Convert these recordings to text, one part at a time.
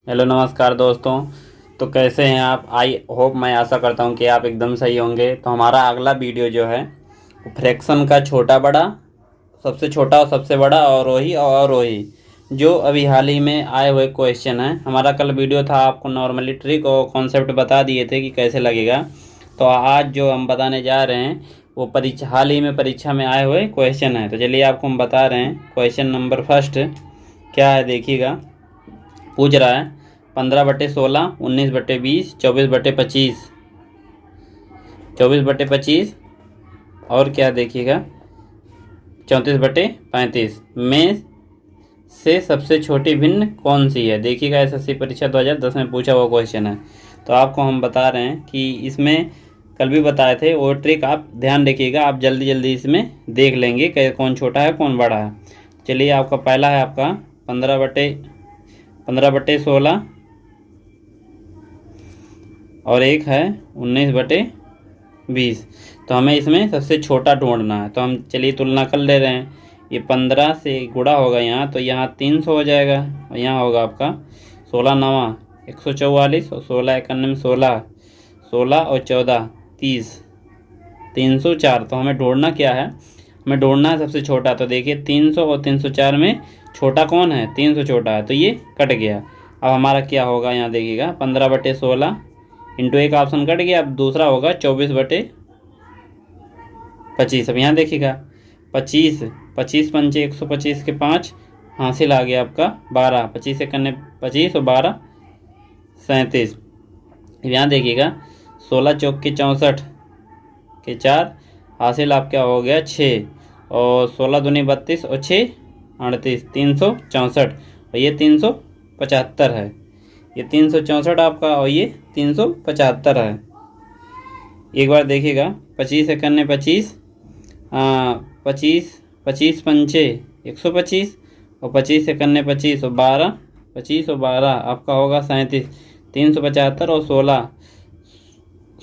Hello नमस्कार दोस्तों। तो कैसे हैं आप? आई होप, मैं आशा करता हूं कि आप एकदम सही होंगे। तो हमारा अगला वीडियो जो है वो फ्रैक्शन का छोटा बड़ा, सबसे छोटा और सबसे बड़ा, और वही जो अभी हाल ही में आए हुए क्वेश्चन है। हमारा कल वीडियो था, आपको नॉर्मली ट्रिक और कॉन्सेप्ट बता दिए थे कि कैसे लगेगा। तो आज जो हम बताने जा रहे हैं वो परीक्षा, हाल ही में परीक्षा में आए हुए क्वेश्चन है। तो चलिए आपको हम बता रहे हैं। क्वेश्चन नंबर फर्स्ट क्या है, देखिएगा। पूछ रहा है 15/16, 19/20, 24/25, 24/25 और क्या देखिएगा 34/35 में से सबसे छोटी भिन्न कौन सी है। देखिएगा, एसएससी परीक्षा 2010 में पूछा हुआ क्वेश्चन है। तो आपको हम बता रहे हैं कि इसमें कल भी बताए थे वो ट्रिक, आप ध्यान रखिएगा। आप जल्दी जल्दी इसमें देख लेंगे कि कौन छोटा है कौन बड़ा है। चलिए, आपका पहला है आपका 15/16 और एक है 19/20। तो हमें इसमें सबसे छोटा ढूंढना है। तो हम चलिए तुलना कर ले रहे हैं। ये 15 से गुणा होगा यहाँ, तो यहाँ 300 हो जाएगा और यहाँ होगा आपका 16 नवा 144 और 16 91 16, 16 और 14 30, 304। तो हमें ढूंढना क्या है? हमें ढूंढना है सबसे छोटा। तो देखिए 300 और 304 में छोटा कौन है? 300 छोटा है, तो ये कट गया। अब हमारा क्या होगा, यहाँ देखिएगा 15/16 इंटू एक ऑप्शन कट गया। अब दूसरा होगा 24/25। अब यहाँ देखिएगा 25, 25 पंचे 125 के 5 हासिल आ गया आपका 12, 25 से करने 25 और 12 37। यहाँ देखिएगा 16 चौक के 64 के 4 हासिल आपका हो गया 6 और 16 दूनी 32 और 6 38, 364 और ये 375 है। ये 364 आपका और ये 375 है। एक बार देखिएगा 25 से करने 25, 25, 25 पंचे 125 और 25 से करने 25 और 12, 25 और 12 आपका होगा 37, 375 और 16,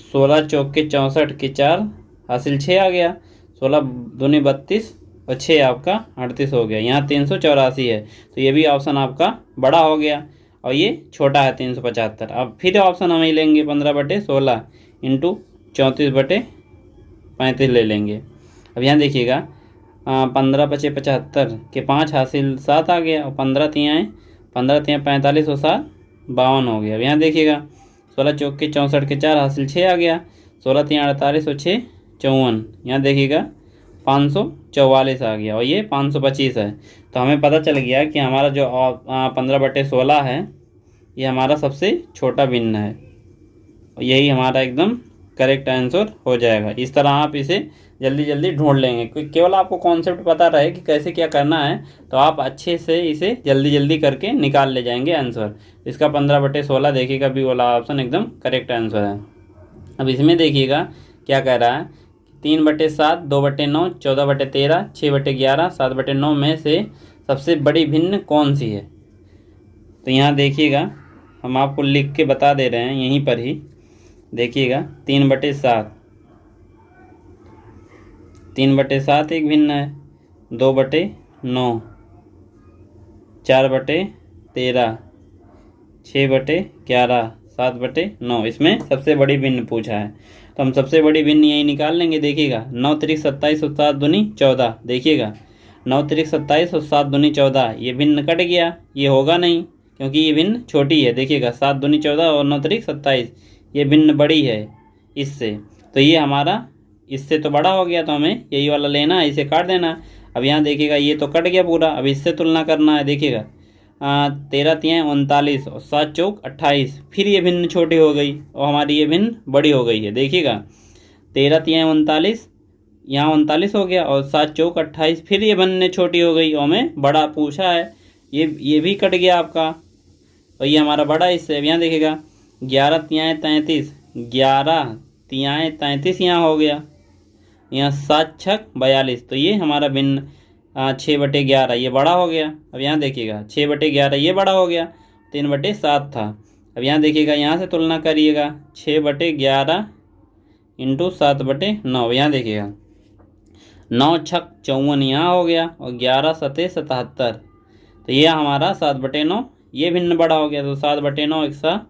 16 चौक के 64 के 4 हासिल 6 आ गया। 16 दूनी 32 और 6 आपका 38 हो गया। यहाँ 384 है, तो ये भी ऑप्शन आपका बड़ा हो गया और ये छोटा है 375। अब फिर ऑप्शन हम ही लेंगे 15/16 इंटू 34/35 ले लेंगे। अब यहाँ देखिएगा 15 × 5 = 75 के 5 हासिल 7 आ गया और 15 तियाएँ 45 और 7 52 हो गया। अब यहाँ देखिएगा 16 चौक के 64 के 4 हासिल 6 आ गया, 16 तियाँ 48 और 6 54। यहाँ देखिएगा 544 आ गया और ये 525 है। तो हमें पता चल गया कि हमारा जो 15/16 है ये हमारा सबसे छोटा भिन्न है और यही हमारा एकदम करेक्ट आंसर हो जाएगा। इस तरह आप इसे जल्दी जल्दी ढूंढ लेंगे। केवल आपको कॉन्सेप्ट पता रहे कि कैसे क्या करना है, तो आप अच्छे से इसे जल्दी जल्दी करके निकाल ले जाएंगे आंसर। इसका 15/16 देखिएगा, बी वाला ऑप्शन एकदम करेक्ट आंसर है। अब इसमें देखिएगा क्या कह रहा है, 3/7, 2/9, 14/13, 6/11, 7/9 में से सबसे बड़ी भिन्न कौन सी है। तो यहाँ देखिएगा हम आपको लिख के बता दे रहे हैं यहीं पर ही। देखिएगा 3/7, 3/7 एक भिन्न है, 2/9, 4/13, 6/11, 7/9 इसमें सबसे बड़ी भिन्न पूछा है। तो हम सबसे बड़ी भिन्न यही निकाल लेंगे। देखिएगा 9 × 27 और 7 दूनी 14। देखिएगा 9 × 27 और 7 दूनी 14, ये भिन्न कट गया, ये होगा नहीं क्योंकि ये भिन्न छोटी है। देखिएगा 7 दूनी 14 और 9 × 27, ये भिन्न बड़ी है इससे, तो ये हमारा इससे तो बड़ा हो गया। तो हमें यही वाला लेना है, इसे काट देना। अब यहाँ देखिएगा ये तो कट गया पूरा, अब इससे तुलना करना है। देखिएगा 13 तियाँ 39 और 7 चौक 28, फिर ये भिन्न छोटी हो गई और हमारी ये भिन्न बड़ी हो गई है। देखिएगा 13 तियाँ 39, यहाँ 39 हो गया और 7 चौक 28, फिर ये भिन्न छोटी हो गई और हमें बड़ा पूछा है। ये भी कट गया आपका और ये हमारा बड़ा इससे। अब यहाँ देखिएगा 11 तियाँ 33, 11 तियाँ 33 यहाँ हो गया, यहाँ 7 छक 42, तो ये हमारा भिन्न 6/11 ये बड़ा हो गया। अब यहाँ देखिएगा 6/11 ये बड़ा हो गया, 3/7 था। अब यहाँ देखिएगा यहाँ से तुलना करिएगा 6/11 इंटू 7/9। यहाँ देखिएगा 9 छक 54 यहाँ हो गया और 11 सते 77, तो ये हमारा 7/9 ये भिन्न बड़ा हो गया, तो 7/9 इसका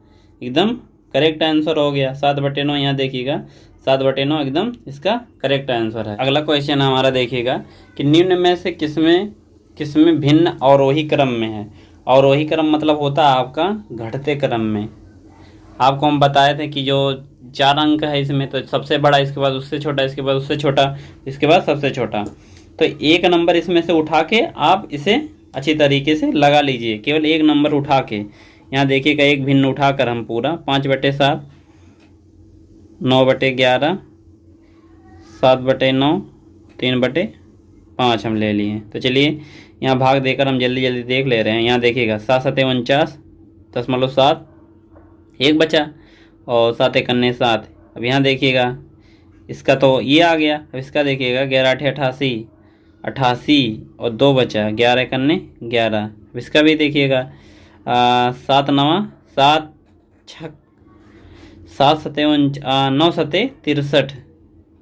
एकदम करेक्ट आंसर हो गया। 7/9 यहाँ देखिएगा, 7/9 एकदम इसका करेक्ट आंसर है। अगला क्वेश्चन हमारा देखिएगा कि निम्न में से किसमें भिन्न अवरोही क्रम में है। अवरोही क्रम मतलब होता है आपका घटते क्रम में। आपको हम बताए थे कि जो 4 अंक है इसमें, तो सबसे बड़ा, इसके बाद उससे छोटा, इसके बाद उससे छोटा, इसके बाद सबसे छोटा। तो 1 नंबर इसमें से उठा के आप इसे अच्छी तरीके से लगा लीजिए, केवल 1 नंबर उठा के। यहाँ देखिएगा एक भिन्न उठाकर हम पूरा 5/7, 9/11, 7/9, 3/5 हम ले लिए। तो चलिए यहाँ भाग देकर हम जल्दी जल्दी देख ले रहे हैं। यहाँ देखिएगा 7×7 = 49.7, एक बचा, और 7×1 = 7। अब यहाँ देखिएगा इसका तो ये आ गया। अब इसका देखिएगा 11×8 = 88 और 2 बचा, 11×1 = 11। इसका भी देखिएगा 7×9 = 7, 7×7 = 63,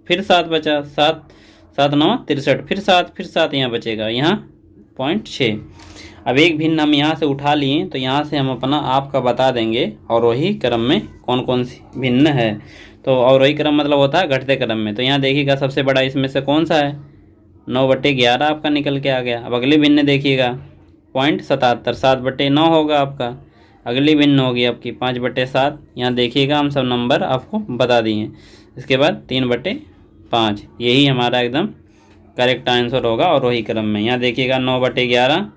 फिर 7 बचा, 7×9 = 63, फिर 7 यहाँ बचेगा, यहाँ 0.6। अब एक भिन्न हम यहाँ से उठा लिए, तो यहाँ से हम अपना आपका बता देंगे अवरोही क्रम में कौन कौन सी भिन्न है। तो अवरोही क्रम मतलब होता है घटते क्रम में। तो यहाँ देखिएगा सबसे बड़ा इसमें से कौन सा है, 9/11 आपका निकल के आ गया। अब अगली भिन्न देखिएगा 0.77, 7/9 होगा आपका। अगली भिन्न होगी आपकी 5/7। यहाँ देखिएगा हम सब नंबर आपको बता दिए। इसके बाद 3/5, यही हमारा एकदम करेक्ट आंसर होगा अवरोही क्रम में। यहाँ देखिएगा 9/11,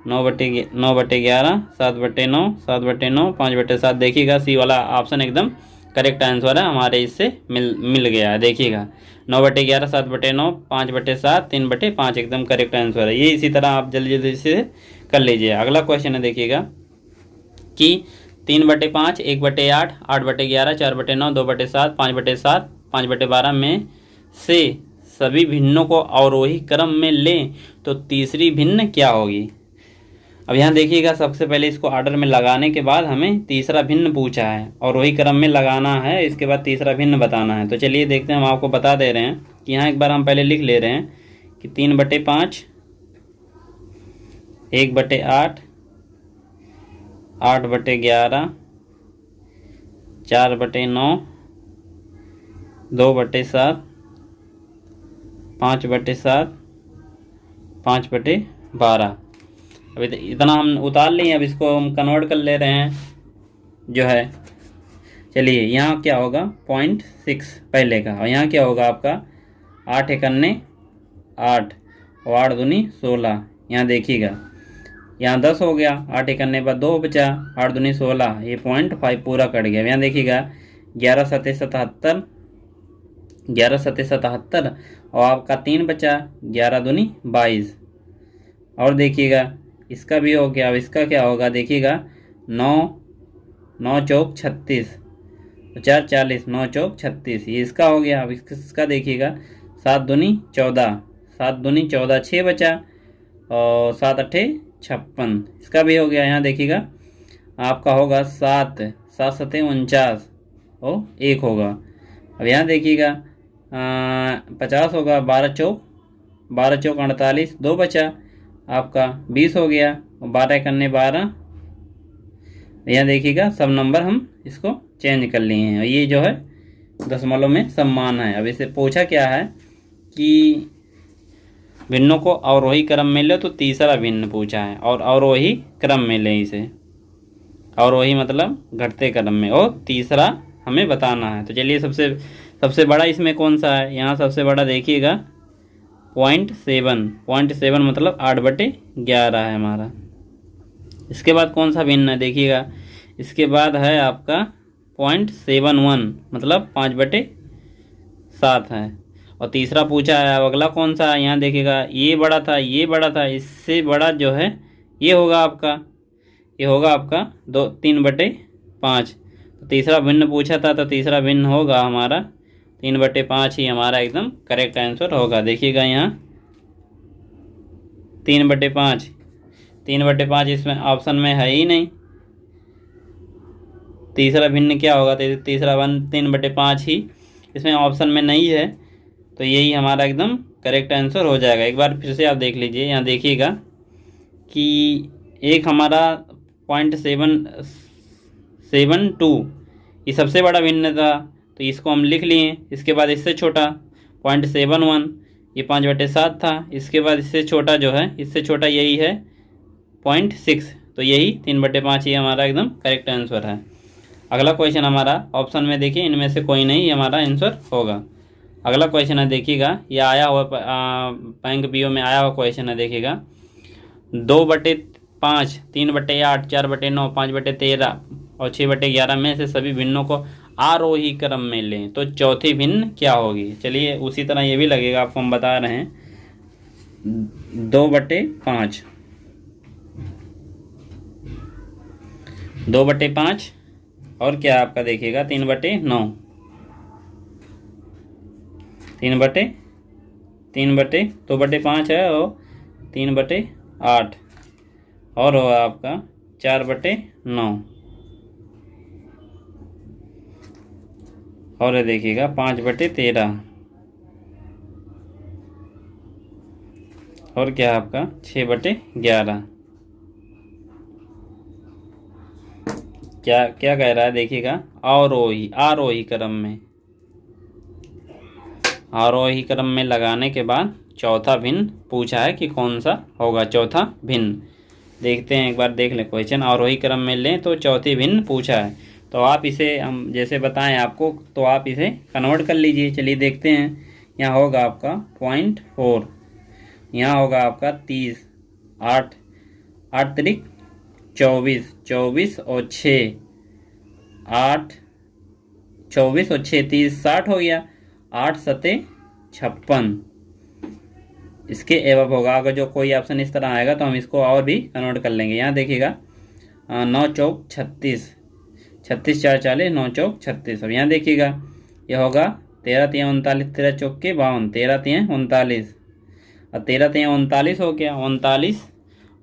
9/11, 7/9, 7/9, 5/7। देखिएगा सी वाला ऑप्शन एकदम करेक्ट आंसर है हमारे, इससे मिल गया है। देखिएगा 9/11, 7/9, 5/7, 3/5 एकदम करेक्ट आंसर है। ये इसी तरह आप जल्दी जल्दी से कर लीजिए। अगला क्वेश्चन है देखिएगा कि 3/5, 1/8, 8/11, 4/9, 2/7, 5/7, 5/12 में से सभी भिन्नों को अवरोही क्रम में लें तो तीसरी भिन्न क्या होगी। अब यहाँ देखिएगा सबसे पहले इसको ऑर्डर में लगाने के बाद हमें तीसरा भिन्न पूछा है, अवरोही क्रम में लगाना है, इसके बाद तीसरा भिन्न बताना है। तो चलिए देखते हैं, हम आपको बता दे रहे हैं कि यहाँ एक बार हम पहले लिख ले रहे हैं कि 3/5, 1/8, 8/11, 4/9, 2/7, 5/7, 5/12। अब इतना हम उतार लिए। अब इसको हम कन्वर्ट कर ले रहे हैं जो है। चलिए यहाँ क्या होगा 0.6 पहले का, और यहाँ क्या होगा आपका 8×1 = 8 और 8×2 = 16। यहाँ देखिएगा यहाँ 10 हो गया, 8×1 = 2 बचा, 8×2 = 16, ये 0.5 पूरा कट गया। यहाँ देखिएगा 11×7 = 77, 11×7 = 77 और आपका 3 बचा, 11×2 = 22। और देखिएगा इसका भी हो गया। अब इसका क्या होगा देखिएगा 9×9 = 36, 4 = 40, 9×4 = 36, ये इसका हो गया। अब इसका देखिएगा 7×2 = 14, 7×2 = 14, 6 बचा, और 7×8 = 56, इसका भी हो गया। यहाँ देखिएगा आपका होगा 7×7 = 49 और 1 होगा। अब यहाँ देखिएगा 50 होगा, 12×4 = 48, 2 बचा, आपका 20 हो गया, और 12×1 = 12। यहाँ देखिएगा सब नंबर हम इसको चेंज कर लिए हैं, और ये जो है दशमलव में सम्मान है। अब इसे पूछा क्या है कि भिन्नों को अवरोही क्रम में ले, तो तीसरा भिन्न पूछा है, और अवरोही क्रम में ले इसे। अवरोही मतलब घटते क्रम में, और तीसरा हमें बताना है। तो चलिए सबसे बड़ा इसमें कौन सा है। यहाँ सबसे बड़ा देखिएगा 0.7 मतलब 8/11 है हमारा। इसके बाद कौन सा भिन्न है देखिएगा, इसके बाद है आपका 0.71 मतलब 5/7 है। और तीसरा पूछा है, अब अगला कौन सा है। यहाँ देखिएगा ये बड़ा था, ये बड़ा था, इससे बड़ा जो है ये होगा आपका, ये होगा आपका 3/5। तो तीसरा भिन्न पूछा था, तो तीसरा भिन्न होगा हमारा 3/5 ही हमारा एकदम करेक्ट आंसर होगा। देखिएगा यहाँ 3/5 इसमें ऑप्शन में है ही नहीं। तीसरा भिन्न क्या होगा, तीसरा 3/5 ही इसमें ऑप्शन में नहीं है, तो यही हमारा एकदम करेक्ट आंसर हो जाएगा। एक बार फिर से आप देख लीजिए। यहाँ देखिएगा कि एक हमारा 0.772 ये सबसे बड़ा भिन्न था, तो इसको हम लिख लिए। इसके बाद इससे छोटा 0.71 ये 5/7 था। इसके बाद इससे छोटा जो है, इससे छोटा यही है 0.6, तो यही 3/5 ये हमारा एकदम करेक्ट आंसर है। अगला क्वेश्चन हमारा ऑप्शन में देखिए, इनमें से कोई नहीं हमारा आंसर होगा। अगला क्वेश्चन है देखिएगा, ये आया हुआ बैंक बीओ में आया हुआ क्वेश्चन है देखिएगा। 2/5, 3/8, 4/9, 5/13 और 6/11 में से सभी भिन्नों को आरोही क्रम में लें तो चौथी भिन्न क्या होगी। चलिए उसी तरह ये भी लगेगा, आपको हम बता रहे हैं। 2/5, 2/5 और क्या आपका देखिएगा 3/9, 2/5 है और 3/8 और होगा आपका 4/9 और है देखिएगा 5/13 और क्या आपका 6/11। क्या क्या कह रहा है देखिएगा, आरोही क्रम में, आरोही क्रम में लगाने के बाद चौथा भिन्न पूछा है कि कौन सा होगा चौथा भिन्न। देखते हैं एक बार, देख लें क्वेश्चन। आरोही क्रम में लें तो चौथी भिन्न पूछा है, तो आप इसे हम जैसे बताएं आपको, तो आप इसे कन्वर्ट कर लीजिए। चलिए देखते हैं। यहाँ होगा आपका 0.4, यहाँ होगा आपका 30, 8 3 24, 24 और 6, 8 24 और 6 30 60 हो गया। 8 7 56 इसके एवब होगा। अगर जो कोई ऑप्शन इस तरह आएगा तो हम इसको और भी कन्वर्ट कर लेंगे। यहाँ देखिएगा 9 चौक 36, 36 4 40, 9 चौक 36। अब यहाँ देखिएगा यह होगा 13 3 39, 13 चौक के 52, 13 3 39 और 13 3 39 हो गया 39।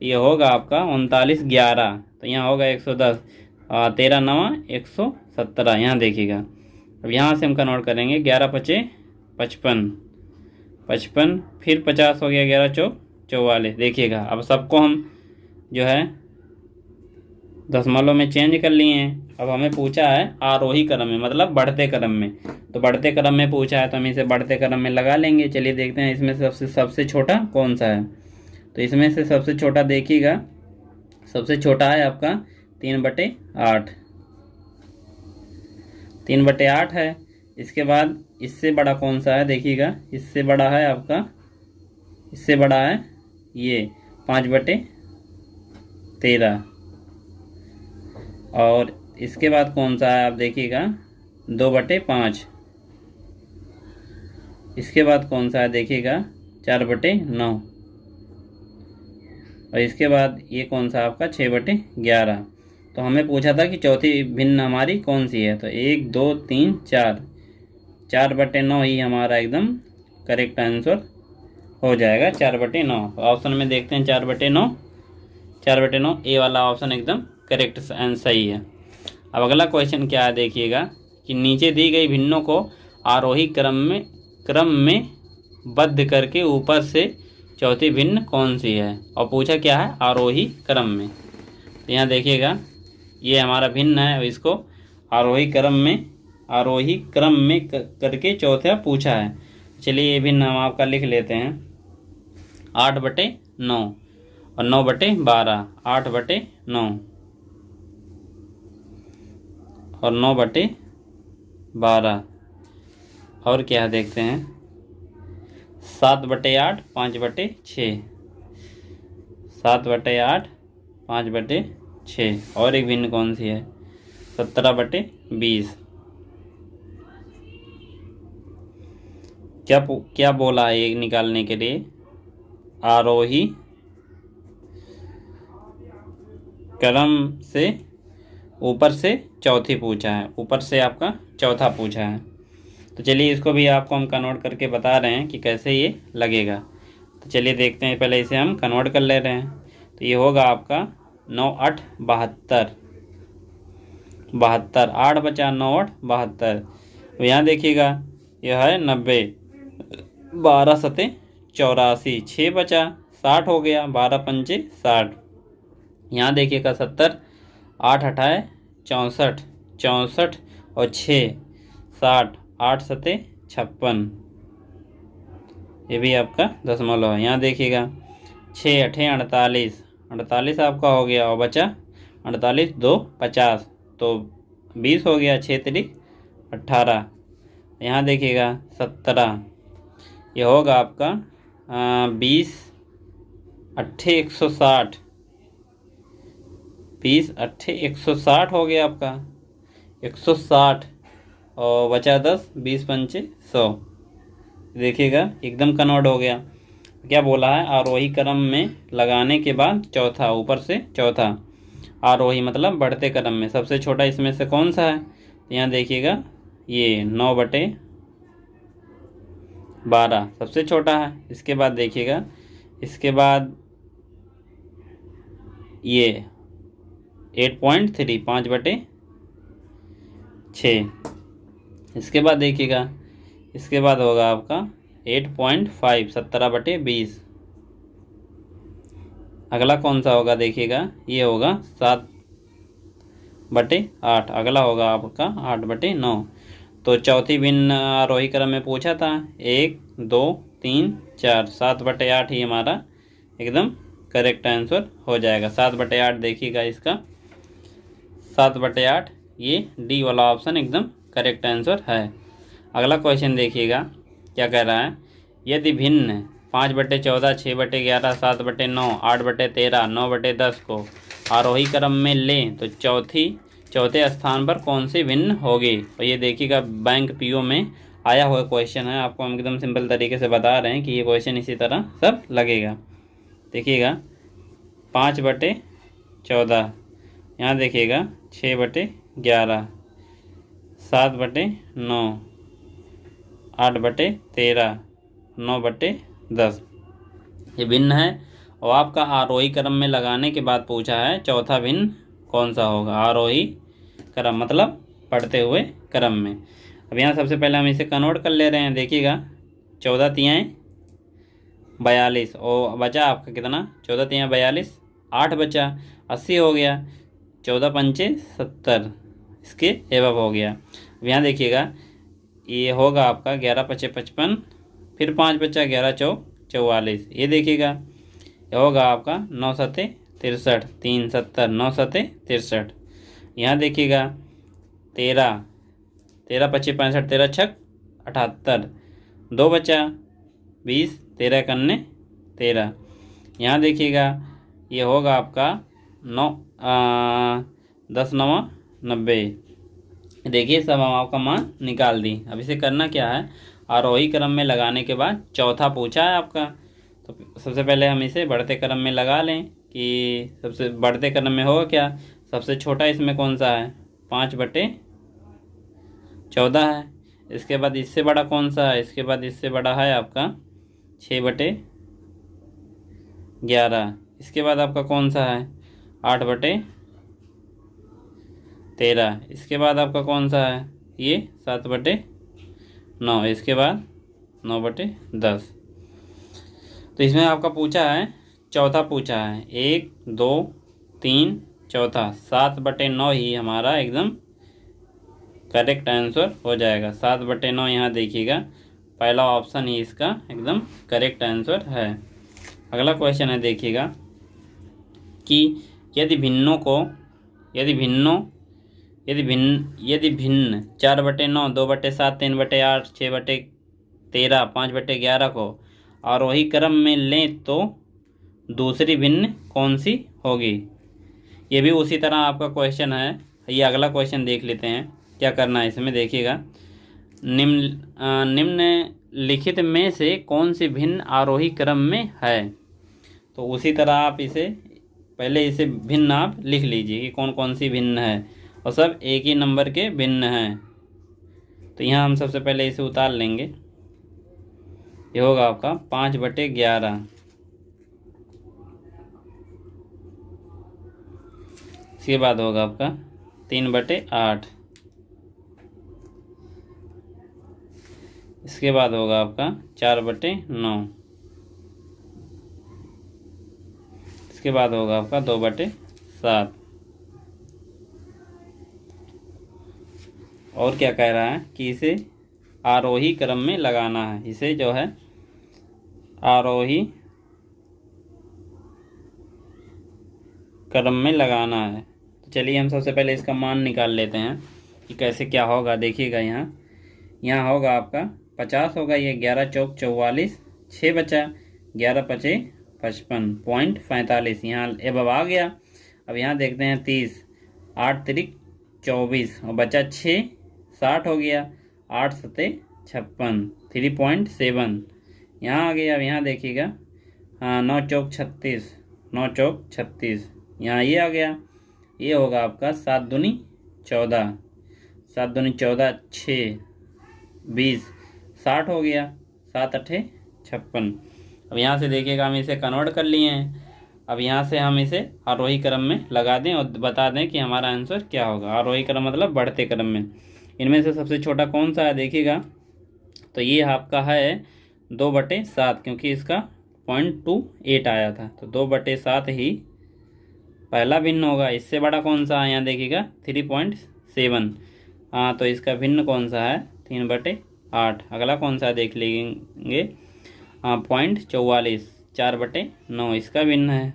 ये होगा आपका 39 11, तो यहाँ होगा 110, 13 9 117। यहाँ देखिएगा, अब यहाँ से हम कन्वर्ट करेंगे। 11 5 55, 55 फिर 50 हो गया, 11 चौक 44। देखिएगा अब सबको हम जो है दशमलव में चेंज कर लिए हैं। अब हमें पूछा है आरोही क्रम में, मतलब बढ़ते क्रम में, तो बढ़ते क्रम में पूछा है तो हम इसे बढ़ते क्रम में लगा लेंगे। चलिए देखते हैं इसमें सबसे छोटा कौन सा है। तो इसमें से सबसे छोटा देखिएगा, सबसे छोटा है आपका 3/8, 3/8 है। इसके बाद इससे बड़ा कौन सा है देखिएगा, इससे बड़ा है आपका, इससे बड़ा है ये 5/13 और इसके बाद कौन सा है आप देखिएगा 2/5। इसके बाद कौन सा है देखिएगा 4/9 और इसके बाद ये कौन सा आपका 6/11। तो हमें पूछा था कि चौथी भिन्न हमारी कौन सी है, तो 1 2 3 4, 4/9 ही हमारा एकदम करेक्ट आंसर हो जाएगा। 4/9 ऑप्शन में देखते हैं 4/9, 4/9 ए वाला ऑप्शन एकदम करेक्ट सही है। अब अगला क्वेश्चन क्या है देखिएगा कि नीचे दी गई भिन्नों को आरोही क्रम में बद्ध करके ऊपर से चौथी भिन्न कौन सी है, और पूछा क्या है आरोही क्रम में। तो यहाँ देखिएगा ये हमारा भिन्न है और इसको आरोही क्रम में करके चौथा पूछा है। चलिए ये भिन्न हम आपका लिख लेते हैं। 8/9 और 9/12, 8/9 और 9/12 और क्या देखते हैं 7/8, 5/6, 7/8, 5/6 और एक भिन्न कौन सी है 17/20। क्या बोला है ये निकालने के लिए, आरोही क्रम से ऊपर से चौथी पूछा है, ऊपर से आपका चौथा पूछा है। तो चलिए इसको भी आपको हम कन्वर्ट करके बता रहे हैं कि कैसे ये लगेगा। तो चलिए देखते हैं, पहले इसे हम कन्वर्ट कर ले रहे हैं। तो ये होगा आपका 9 8 72, 72 8 बचा 9 8 72। तो यहाँ देखिएगा यह है 90, 12 7 84, 6 बचा 60 हो गया, 12 5 60। यहाँ देखिएगा 70 8 अठाए 64, 64 और 6 60, 8 सते 56, ये भी आपका दशमलव है। यहाँ देखिएगा 6 अठे 48, 48 आपका हो गया और बचा 48 2 50, तो 20 हो गया। 6 तिरिक 18, यहाँ देखिएगा 17, ये होगा आपका 20 अट्ठे 160, 20 अट्ठे 160 हो गया आपका 160 और बचा 10, 20 पंचे 100। देखिएगा एकदम कन्वर्ट हो गया। क्या बोला है? आरोही क्रम में लगाने के बाद चौथा, ऊपर से चौथा। आरोही मतलब बढ़ते क्रम में सबसे छोटा इसमें से कौन सा है? तो यहाँ देखिएगा ये 9/12 सबसे छोटा है। इसके बाद देखिएगा, इसके बाद ये 8.3 5/6। इसके बाद देखिएगा, इसके बाद होगा आपका 8.5 17/20। अगला कौन सा होगा? देखिएगा ये होगा 7/8। अगला होगा आपका 8/9। तो चौथी भिन्न आरोही क्रम में पूछा था 1 2 3 4, 7/8 ही हमारा एकदम करेक्ट आंसर हो जाएगा। 7/8 देखिएगा इसका 7/8, ये डी वाला ऑप्शन एकदम करेक्ट आंसर है। अगला क्वेश्चन देखिएगा क्या कह रहा है? यदि भिन्न 5/14, 6/11, 7/9, 8/13, 9/10 को आरोही क्रम में लें तो चौथे स्थान पर कौन सी भिन्न होगी? और ये देखिएगा बैंक पीओ में आया हुआ क्वेश्चन है। आपको हम एकदम सिंपल तरीके से बता रहे हैं कि ये क्वेश्चन इसी तरह सब लगेगा। देखिएगा 5/14, यहाँ देखिएगा 6/11, 7/9, 8/13, 9/10 ये भिन्न है। और आपका आरोही क्रम में लगाने के बाद पूछा है चौथा भिन्न कौन सा होगा? आरोही क्रम मतलब पढ़ते हुए क्रम में। अब यहाँ सबसे पहले हम इसे कन्वर्ट कर ले रहे हैं। देखिएगा 14 तियाएँ 42 और बचा आपका कितना? 14 तियाँ 42, 8 बचा 80 हो गया। 14 पंचे 70, इसके एवब हो गया। अब यहाँ देखिएगा ये होगा आपका 11 पचे 55, फिर 5 बचा 11 चौक 44। ये देखिएगा ये होगा आपका 9 सते 63, 3 70, 9 सते 63। यहाँ देखिएगा 13 पचे 65, 13 छक 78, 2 बचा 20, 13 कन्ने 13। यहाँ देखिएगा ये होगा आपका 10 9 90। देखिए सब हम आपका मान निकाल दी। अब इसे करना क्या है? आरोही क्रम में लगाने के बाद चौथा पूछा है आपका, तो सबसे पहले हम इसे बढ़ते क्रम में लगा लें कि सबसे बढ़ते क्रम में होगा क्या? सबसे छोटा इसमें कौन सा है? 5/14 है। इसके बाद इससे बड़ा कौन सा है? इसके बाद इससे बड़ा है आपका 6/11। इसके बाद आपका कौन सा है? 8/13। इसके बाद आपका कौन सा है? ये 7/9। इसके बाद 9/10। तो इसमें आपका पूछा है चौथा पूछा है 1 2 3 चौथा 7/9 ही हमारा एकदम करेक्ट आंसर हो जाएगा। 7/9 यहाँ देखिएगा पहला ऑप्शन ही इसका एकदम करेक्ट आंसर है। अगला क्वेश्चन है देखिएगा कि यदि भिन्न 4/9, 2/7, 3/8, 6/13, 5/11 को आरोही क्रम में लें तो दूसरी भिन्न कौन सी होगी? ये भी उसी तरह आपका क्वेश्चन है। ये अगला क्वेश्चन देख लेते हैं क्या करना है इसमें। देखिएगा निम्नलिखित में से कौन सी भिन्न आरोही क्रम में है? तो उसी तरह आप इसे पहले इसे भिन्न आप लिख लीजिए कि कौन कौन सी भिन्न है, और सब एक ही नंबर के भिन्न हैं। तो यहाँ हम सबसे पहले इसे उतार लेंगे। ये होगा आपका 5/11। इसके बाद होगा आपका 3/8। इसके बाद होगा आपका 4/9। इसके बाद होगा आपका 2/7। और क्या कह रहा है कि इसे आरोही क्रम में लगाना है, इसे जो है आरोही क्रम में लगाना है। तो चलिए हम सबसे पहले इसका मान निकाल लेते हैं कि कैसे क्या होगा। देखिएगा यहाँ होगा आपका 50 होगा, ये 11 चौक 44, 6 बचा, 11 पचे 55.45, यहाँ अब आ गया। अब यहाँ देखते हैं 30, 8 तिरिक 24 और बचा 6, 60 हो गया, 8 सते 56, 3.7 यहाँ आ गया। अब यहाँ देखिएगा, हाँ 9 चौक 36, 9 चौक 36, यहाँ ये आ गया। ये होगा आपका 7 दूनी 14, 7 दूनी 14, 6 20, 60 हो गया, 7 अठे 56। अब यहाँ से देखिएगा हम इसे कन्वर्ट कर लिए हैं। अब यहाँ से हम इसे आरोही क्रम में लगा दें और बता दें कि हमारा आंसर क्या होगा। आरोही क्रम मतलब बढ़ते क्रम में। इनमें से सबसे छोटा कौन सा है देखिएगा, तो ये आपका है 2/7, क्योंकि इसका 0.28 आया था, तो 2/7 ही पहला भिन्न होगा। इससे बड़ा कौन सा है, यहाँ देखिएगा 3.7, हाँ तो इसका भिन्न कौन सा है 3/8। अगला कौन सा देख लेंगे, हाँ 0.44, 4/9 इसका भिन्न है।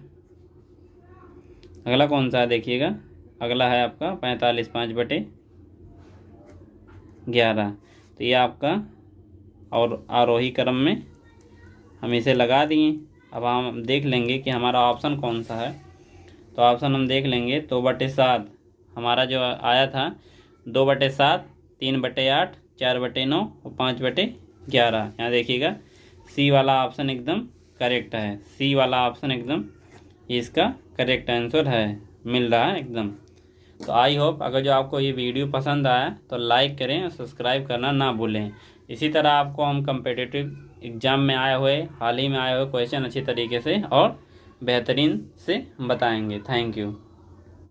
अगला कौन सा है देखिएगा, अगला है आपका 45, 5/11। तो ये आपका और आरोही क्रम में हम इसे लगा दिए। अब हम देख लेंगे कि हमारा ऑप्शन कौन सा है। तो ऑप्शन हम देख लेंगे 2/7 हमारा जो आया था, 2/7, 3/8, 4/9 और 5/11। यहाँ देखिएगा सी वाला ऑप्शन एकदम करेक्ट है, सी वाला ऑप्शन एकदम इसका करेक्ट आंसर है, मिल रहा है एकदम। तो आई होप अगर जो आपको ये वीडियो पसंद आया तो लाइक करें और सब्सक्राइब करना ना भूलें। इसी तरह आपको हम कम्पिटिटिव एग्ज़ाम में आए हुए, हाल ही में आए हुए क्वेश्चन अच्छी तरीके से और बेहतरीन से बताएंगे। Thank you.